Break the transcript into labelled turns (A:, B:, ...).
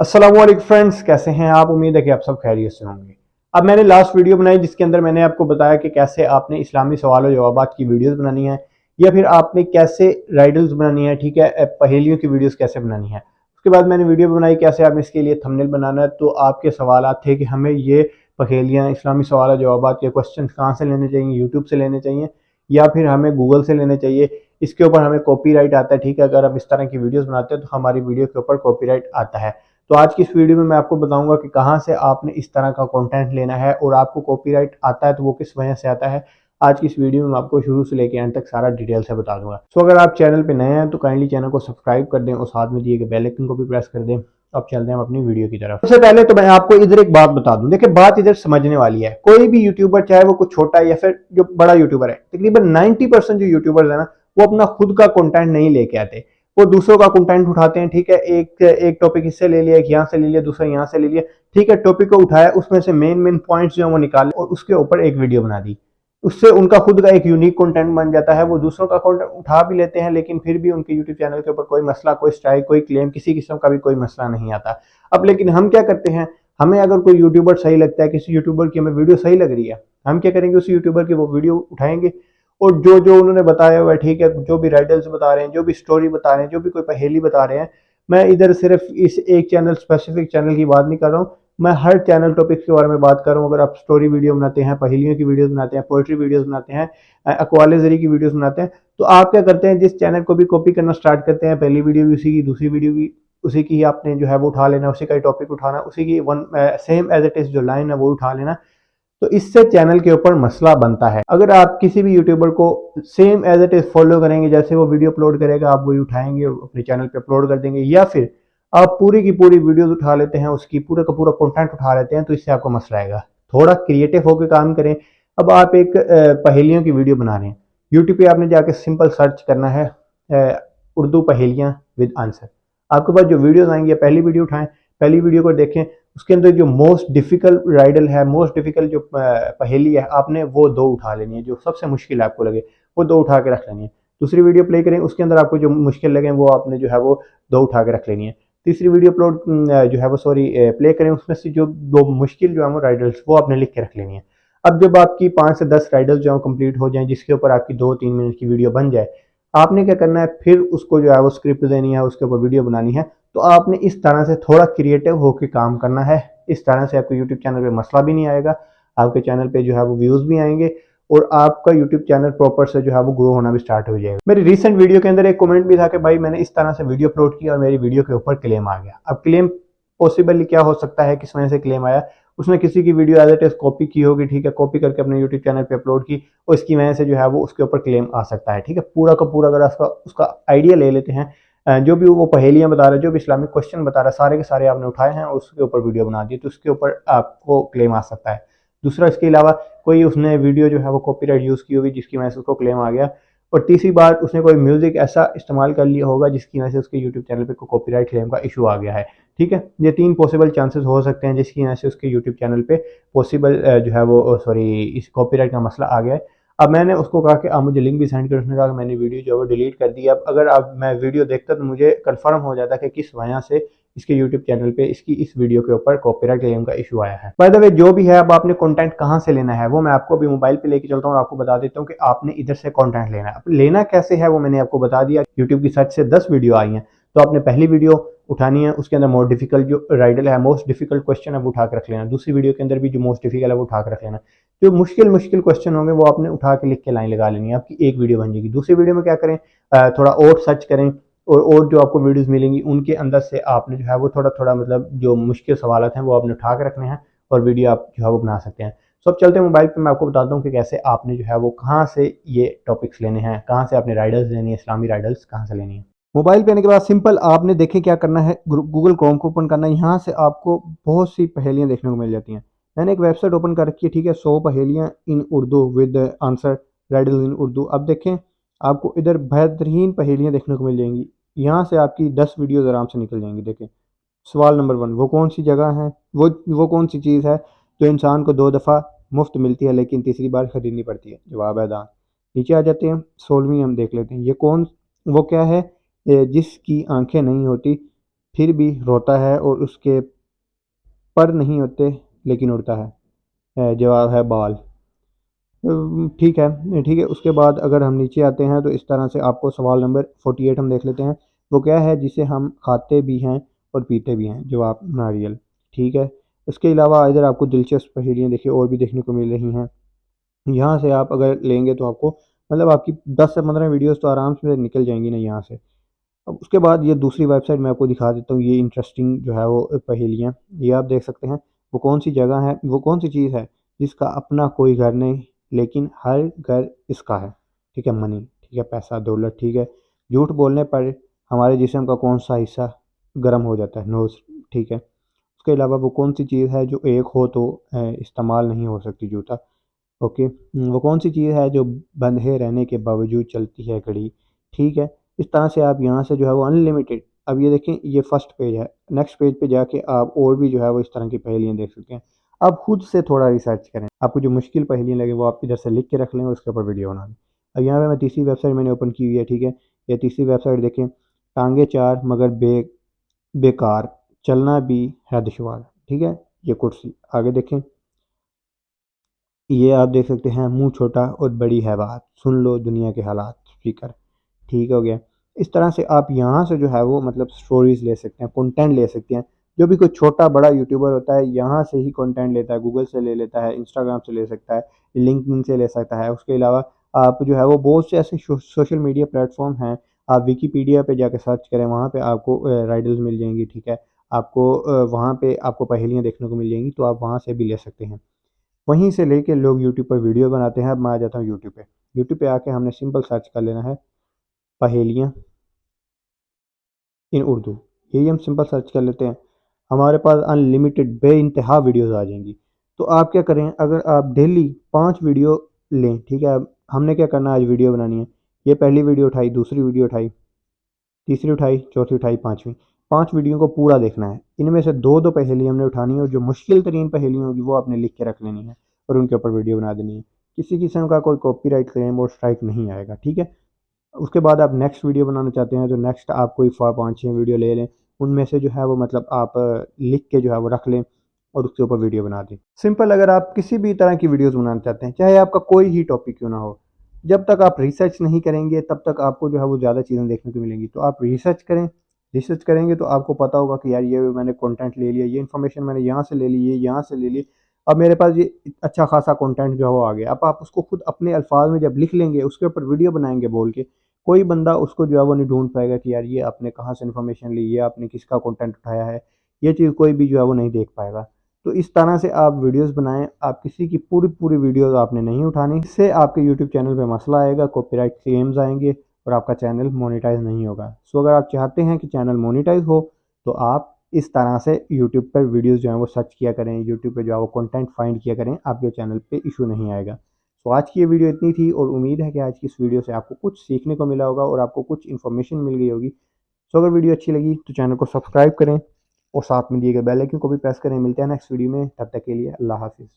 A: अस्सलाम वालेकुम फ्रेंड्स, कैसे हैं आप? उम्मीद है कि आप सब खैरियत से होंगे। अब मैंने लास्ट वीडियो बनाई जिसके अंदर मैंने आपको बताया कि कैसे आपने इस्लामी सवाल और जवाबात की वीडियोस बनानी है या फिर आपने कैसे राइडल्स बनानी है, ठीक है, पहेलियों की वीडियोस कैसे बनानी है। उसके बाद मैंने वीडियो बनाई कैसे आपने इसके लिए थंबनेल बनाना है। तो आपके सवाल थे कि हमें ये पहेलियाँ, इस्लामी सवाल और जवाबात के क्वेश्चन कहाँ से लेने चाहिए, यूट्यूब से लेने चाहिए या फिर हमें गूगल से लेने चाहिए। इसके ऊपर हमें कॉपीराइट आता है, ठीक है, अगर हम इस तरह की वीडियोस बनाते हैं तो हमारी वीडियो के ऊपर कॉपीराइट आता है। तो आज की इस वीडियो में मैं आपको बताऊंगा कि कहाँ से आपने इस तरह का कंटेंट लेना है और आपको कॉपीराइट आता है तो वो किस वजह से आता है। आज की इस वीडियो में मैं आपको शुरू से लेकर एंड तक सारा डिटेल से बता दूंगा। सो अगर आप चैनल पे नए हैं तो काइंडली चैनल को सब्सक्राइब कर दें और साथ में दिए गए बेल आइकन को भी प्रेस कर दें। अब चलते हैं हम अपनी वीडियो की तरफ। सबसे पहले तो मैं आपको इधर एक बात बता दूं, देखिए बात इधर समझने वाली है। कोई भी यूट्यूबर, चाहे वो कुछ छोटा है या फिर जो बड़ा यूट्यूबर है, तकरीबन 90% जो यूट्यूबर्स है ना, वो अपना खुद का कंटेंट नहीं लेके आते, वो दूसरों का कंटेंट उठाते हैं। ठीक है, एक टॉपिक इससे ले लिया, एक यहाँ से ले लिया, दूसरा यहाँ से ले लिया, ठीक है, टॉपिक को उठाया, उसमें से मेन पॉइंट्स जो है वो निकाले और उसके ऊपर एक वीडियो बना दी। उससे उनका खुद का एक यूनिक कंटेंट बन जाता है। वो दूसरों का कंटेंट उठा भी लेते हैं लेकिन फिर भी उनके यूट्यूब चैनल के ऊपर कोई मसला, कोई स्ट्राइक, कोई क्लेम, किसी किस्म का भी कोई मसला नहीं आता। अब लेकिन हम क्या करते हैं, हमें अगर कोई यूट्यूबर सही लगता है, किसी यूट्यूबर की हमें वीडियो सही लग रही है, हम क्या करेंगे, उस यूट्यूबर की वो वीडियो उठाएंगे और जो जो उन्होंने बताया हुआ है, ठीक है, जो भी राइडल्स बता रहे हैं, जो भी स्टोरी बता रहे हैं, जो भी कोई पहेली बता रहे हैं, मैं इधर सिर्फ इस एक चैनल, स्पेसिफिक चैनल की बात नहीं कर रहा हूँ, मैं हर चैनल टॉपिक्स के बारे में बात कर रहा हूँ। अगर आप स्टोरी वीडियो बनाते हैं, पहेलियों की वीडियोस बनाते हैं, पोइट्री वीडियोस बनाते हैं, अक्वालजरी की वीडियोस बनाते हैं, तो आप क्या करते हैं, जिस चैनल को भी कॉपी करना स्टार्ट करते हैं, पहली वीडियो भी उसी की, दूसरी वीडियो भी उसी की ही आपने जो है वो उठा लेना, उसी का ही टॉपिक उठाना, उसी की one same as it is जो लाइन है वो उठा लेना। तो इससे चैनल के ऊपर मसला बनता है। अगर आप किसी भी यूट्यूबर को same as it is follow करेंगे, जैसे वो वीडियो अपलोड करेगा आप वही उठाएंगे अपने चैनल पे अपलोड कर देंगे, या फिर आप पूरी की पूरी वीडियोस उठा लेते हैं, उसकी पूरा का पूरा कंटेंट उठा लेते हैं, तो इससे आपको मसला आएगा। थोड़ा क्रिएटिव होकर काम करें। अब आप एक पहेलियों की वीडियो बना रहे हैं, यूट्यूब पे आपने जाके सिंपल सर्च करना है उर्दू पहेलियाँ विद आंसर। आपके पास जो वीडियोस आएंगी, पहली वीडियो उठाएं, पहली वीडियो को देखें, उसके अंदर जो मोस्ट डिफिकल्ट राइडल है, मोस्ट डिफिकल्ट जो पहेली है, आपने वो दो उठा लेनी है, जो सबसे मुश्किल आपको लगे वो दो उठा के रख लेनी है। दूसरी वीडियो प्ले करें, उसके अंदर आपको जो मुश्किल लगे वो आपने जो है वो दो उठा के रख लेनी है। तीसरी वीडियो अपलोड जो है वो सॉरी प्ले करें, उसमें से जो दो मुश्किल जो है वो राइडल्स वो आपने लिख के रख लेनी है। अब जब आपकी 5 से 10 राइडल्स जो है कंप्लीट हो जाएं, जिसके ऊपर आपकी 2-3 मिनट की वीडियो बन जाए, आपने क्या करना है, फिर उसको जो है वो स्क्रिप्ट देनी है, उसके ऊपर वीडियो बनानी है। तो आपने इस तरह से थोड़ा क्रिएटिव होकर काम करना है। इस तरह से आपके यूट्यूब चैनल पे मसला भी नहीं आएगा, आपके चैनल पे जो है वो व्यूज़ भी आएंगे और आपका यूट्यूब चैनल प्रॉपर से जो है वो ग्रो होना भी स्टार्ट हो जाएगा। मेरी रिसेंट वीडियो के अंदर एक कमेंट भी था कि भाई मैंने इस तरह से वीडियो अपलोड की और मेरी वीडियो के ऊपर क्लेम आ गया। अब क्लेम पॉसिबली क्या हो सकता है, किस वजह से क्लेम आया, उसने किसी की video as it is copy की होगी, ठीक है, कॉपी करके अपने यूट्यूब चैनल पे अपलोड की और इसकी वजह से जो है वो उसके ऊपर क्लेम आ सकता है। ठीक है, पूरा का पूरा अगर उसका उसका आइडिया ले लेते हैं, जो भी वो पहेलियां बता रहा है, जो भी इस्लामिक क्वेश्चन बता रहा है, सारे के सारे आपने उठाए हैं और उसके ऊपर वीडियो बना दी, तो उसके ऊपर आपको क्लेम आ सकता है। दूसरा, इसके अलावा कोई उसने वीडियो जो है वो कॉपीराइट यूज़ की होगी जिसकी वजह से उसको क्लेम आ गया। और तीसरी बात, उसने कोई म्यूजिक ऐसा इस्तेमाल कर लिया होगा जिसकी वजह से उसके यूट्यूब चैनल पे कोई कॉपीराइट क्लेम का इशू आ गया है। ठीक है, ये 3 पॉसिबल चांसेस हो सकते हैं जिसकी वजह से उसके यूट्यूब चैनल पे पॉसिबल जो है वो सॉरी इस कॉपीराइट का मसला आ गया है। अब मैंने उसको कहा कि आप मुझे लिंक भी सेंड करो, उसने कहा कि मैंने वीडियो जो है वो डिलीट कर दी। अब अगर आप मैं वीडियो देखता तो मुझे कंफर्म हो जाता कि किस वजह से इसके यूट्यूब चैनल पे इसकी इस वीडियो के ऊपर कॉपीराइट क्लेम का इशू आया है। बाय द वे, जो भी है, अब आपने कंटेंट कहाँ से लेना है वो मैं आपको अभी मोबाइल पे लेके चलता हूँ और आपको बता देता हूँ कि आपने इधर से कंटेंट लेना है। अब लेना कैसे है वो मैंने आपको बता दिया। यूट्यूब की सर्च से 10 वीडियो आई हैं, तो आपने पहली वीडियो उठानी है, उसके अंदर मोस्ट डिफिकल्ट जो राइडल है, मोस्ट डिफिकल्ट क्वेश्चन है वो उठा के रख लेना। दूसरी वीडियो के अंदर भी जो मोस्ट डिफिकल्ट है वो उठा के रख लेना। जो मुश्किल मुश्किल क्वेश्चन होंगे वो आपने उठा के लिख के लाइन लगा लेनी है, आपकी एक वीडियो बन जाएगी। दूसरी वीडियो में क्या करें, थोड़ा और सर्च करें और जो आपको वीडियोस मिलेंगी उनके अंदर से आपने जो है वो थोड़ा थोड़ा मतलब जो मुश्किल सवाल हैं वो आपने उठा के रखने हैं और वीडियो आप जो है वो बना सकते हैं। सो अब चलते हैं मोबाइल पे, मैं आपको बताता हूँ कि कैसे आपने जो है वो कहाँ से ये टॉपिक्स लेने हैं, कहाँ से आपने राइडल्स लेनी है, इस्लामी राइडल्स कहाँ से लेनी है। मोबाइल पे आने के बाद सिंपल आपने देखे क्या करना है, गूगल क्रोम को ओपन करना है। यहाँ से आपको बहुत सी पहेलियाँ देखने को मिल जाती हैं। मैंने एक वेबसाइट ओपन कर रखी है, ठीक है, 100 पहेलियाँ इन उर्दू विद आंसर, राइडल्स इन उर्दू। अब देखें, आपको इधर बेहतरीन पहेलियाँ देखने को मिल जाएंगी। यहाँ से आपकी 10 वीडियोज़ आराम से निकल जाएंगी। देखें, सवाल नंबर 1, वो कौन सी जगह है, वो कौन सी चीज़ है जो इंसान को 2 दफ़ा मुफ्त मिलती है लेकिन तीसरी बार खरीदनी पड़ती है? जवाब है दान। नीचे आ जाते हैं, 16वीं हम देख लेते हैं। वो क्या है जिसकी आंखें नहीं होती फिर भी रोता है और उसके पर नहीं होते लेकिन उड़ता है। जवाब है बाल। ठीक है, ठीक है। उसके बाद अगर हम नीचे आते हैं तो इस तरह से आपको सवाल नंबर 48 हम देख लेते हैं। वो क्या है? जिसे हम खाते भी हैं और पीते भी हैं। जवाब नारियल। ठीक है। उसके अलावा इधर आपको दिलचस्प पहेलियाँ देखिए और भी देखने को मिल रही हैं। यहाँ से आप अगर लेंगे तो आपको मतलब आपकी 10 से 15 वीडियोस तो आराम से निकल जाएंगी ना यहाँ से। अब उसके बाद ये दूसरी वेबसाइट मैं आपको दिखा देता हूँ। ये इंटरेस्टिंग जो है वो पहेलियाँ, ये आप देख सकते हैं। वो कौन सी जगह है, वो कौन सी चीज़ है जिसका अपना कोई घर नहीं लेकिन हर घर इसका है? ठीक है, मनी। ठीक है, पैसा, दौलत। ठीक है। झूठ बोलने पर हमारे जिस्म का कौन सा हिस्सा गर्म हो जाता है? नोज़। ठीक है। उसके अलावा वो कौन सी चीज़ है जो एक हो तो इस्तेमाल नहीं हो सकती? जूता। ओके। वो कौन सी चीज़ है जो बंधे रहने के बावजूद चलती है घड़ी? ठीक है। इस तरह से आप यहाँ से जो है वो अनलिमिटेड। अब ये देखें, ये फर्स्ट पेज है। नेक्स्ट पेज पे जाके आप और भी जो है वो इस तरह की पहेलियाँ देख सकते हैं। आप खुद से थोड़ा रिसर्च करें, आपको जो मुश्किल पहेलियाँ लगे वो आप इधर से लिख के रख लें और उसके ऊपर वीडियो बना लें। अब यहाँ पे मैं तीसरी वेबसाइट मैंने ओपन की हुई है। ठीक है। ये तीसरी वेबसाइट देखें। टांगे चार मगर बेकार, चलना भी है दुश्वार। ठीक है। ये कुर्सी। आगे देखें। ये आप देख सकते हैं, मुंह छोटा और बड़ी है बात, सुन लो दुनिया के हालात। स्पीकर। ठीक हो गया। इस तरह से आप यहाँ से जो है वो मतलब स्टोरीज ले सकते हैं, कंटेंट ले सकते हैं। जो भी कोई छोटा बड़ा यूट्यूबर होता है यहाँ से ही कंटेंट लेता है, गूगल से ले लेता है, इंस्टाग्राम से ले सकता है, लिंक्डइन से ले सकता है। उसके अलावा आप जो है वो बहुत से ऐसे सोशल मीडिया प्लेटफॉर्म हैं। आप विकीपीडिया पे जाकर सर्च करें, वहाँ पे आपको राइडल्स मिल जाएंगी। ठीक है। आपको वहाँ पे आपको पहेलियाँ देखने को मिल जाएंगी, तो आप वहाँ से भी ले सकते हैं। वहीं से लेके लोग यूट्यूब पर वीडियो बनाते हैं। अब मैं आ जाता हूँ यूट्यूब पे। यूट्यूब पे आके हमने सिंपल सर्च कर लेना है, पहेलियाँ इन उर्दू। यही हम सिंपल सर्च कर लेते हैं, हमारे पास अनलिमिटेड बेइंतहा वीडियोस आ जाएंगी। तो आप क्या करें, अगर आप डेली 5 वीडियो लें। ठीक है। अब हमने क्या करना है, आज वीडियो बनानी है। ये पहली वीडियो उठाई, दूसरी वीडियो उठाई, तीसरी उठाई, चौथी उठाई, पाँचवीं। 5 वीडियो को पूरा देखना है। इनमें से दो दो पहेली हमने उठानी है और जो मुश्किल तरीन पहेली होगी वो आपने लिख के रख लेनी है और उनके ऊपर वीडियो बना देनी है। किसी किस्म का कोई कॉपीराइट क्लेम और स्ट्राइक नहीं आएगा। ठीक है। उसके बाद आप नेक्स्ट वीडियो बनाना चाहते हैं तो नेक्स्ट आप कोई 5-6 वीडियो ले लें। उनमें से जो है वो मतलब आप लिख के जो है वो रख लें और उसके ऊपर वीडियो बना दें। सिंपल। अगर आप किसी भी तरह की वीडियोस बनाना चाहते हैं, चाहे आपका कोई ही टॉपिक क्यों ना हो, जब तक आप रिसर्च नहीं करेंगे तब तक आपको जो है वो ज़्यादा चीज़ें देखने को मिलेंगी। तो आप रिसर्च करें। रिसर्च करेंगे तो आपको पता होगा कि यार ये मैंने कंटेंट ले लिया, ये इन्फॉर्मेशन मैंने यहाँ से ले ली, ये यहाँ से ले ली। अब मेरे पास ये अच्छा खासा कंटेंट जो है वो आ गया। अब आप उसको खुद अपने अल्फाज में जब लिख लेंगे, उसके ऊपर वीडियो बनाएंगे बोल के, कोई बंदा उसको जो है वो नहीं ढूंढ पाएगा कि यार ये आपने कहाँ से इन्फॉर्मेशन ली, ये आपने किसका कंटेंट उठाया है। ये चीज़ कोई भी जो है वो नहीं देख पाएगा। तो इस तरह से आप वीडियोस बनाएं। आप किसी की पूरी पूरी वीडियोस आपने नहीं उठानी, इससे आपके यूट्यूब चैनल पे मसला आएगा, कॉपीराइट क्लेम्स आएंगे और आपका चैनल मोनेटाइज नहीं होगा। सो अगर आप चाहते हैं कि चैनल मोनेटाइज हो तो आप इस तरह से यूट्यूब पर वीडियोस जो है वो सर्च किया करें, यूट्यूब पे जो है वो कंटेंट फाइंड किया करें, आपके चैनल पे इशू नहीं आएगा। तो आज की ये वीडियो इतनी थी और उम्मीद है कि आज की इस वीडियो से आपको कुछ सीखने को मिला होगा और आपको कुछ इन्फॉर्मेशन मिल गई होगी। सो अगर वीडियो अच्छी लगी तो चैनल को सब्सक्राइब करें और साथ में दिए गए बेल आइकन को भी प्रेस करें। मिलते हैं नेक्स्ट वीडियो में, तब तक के लिए अल्लाह हाफिज़।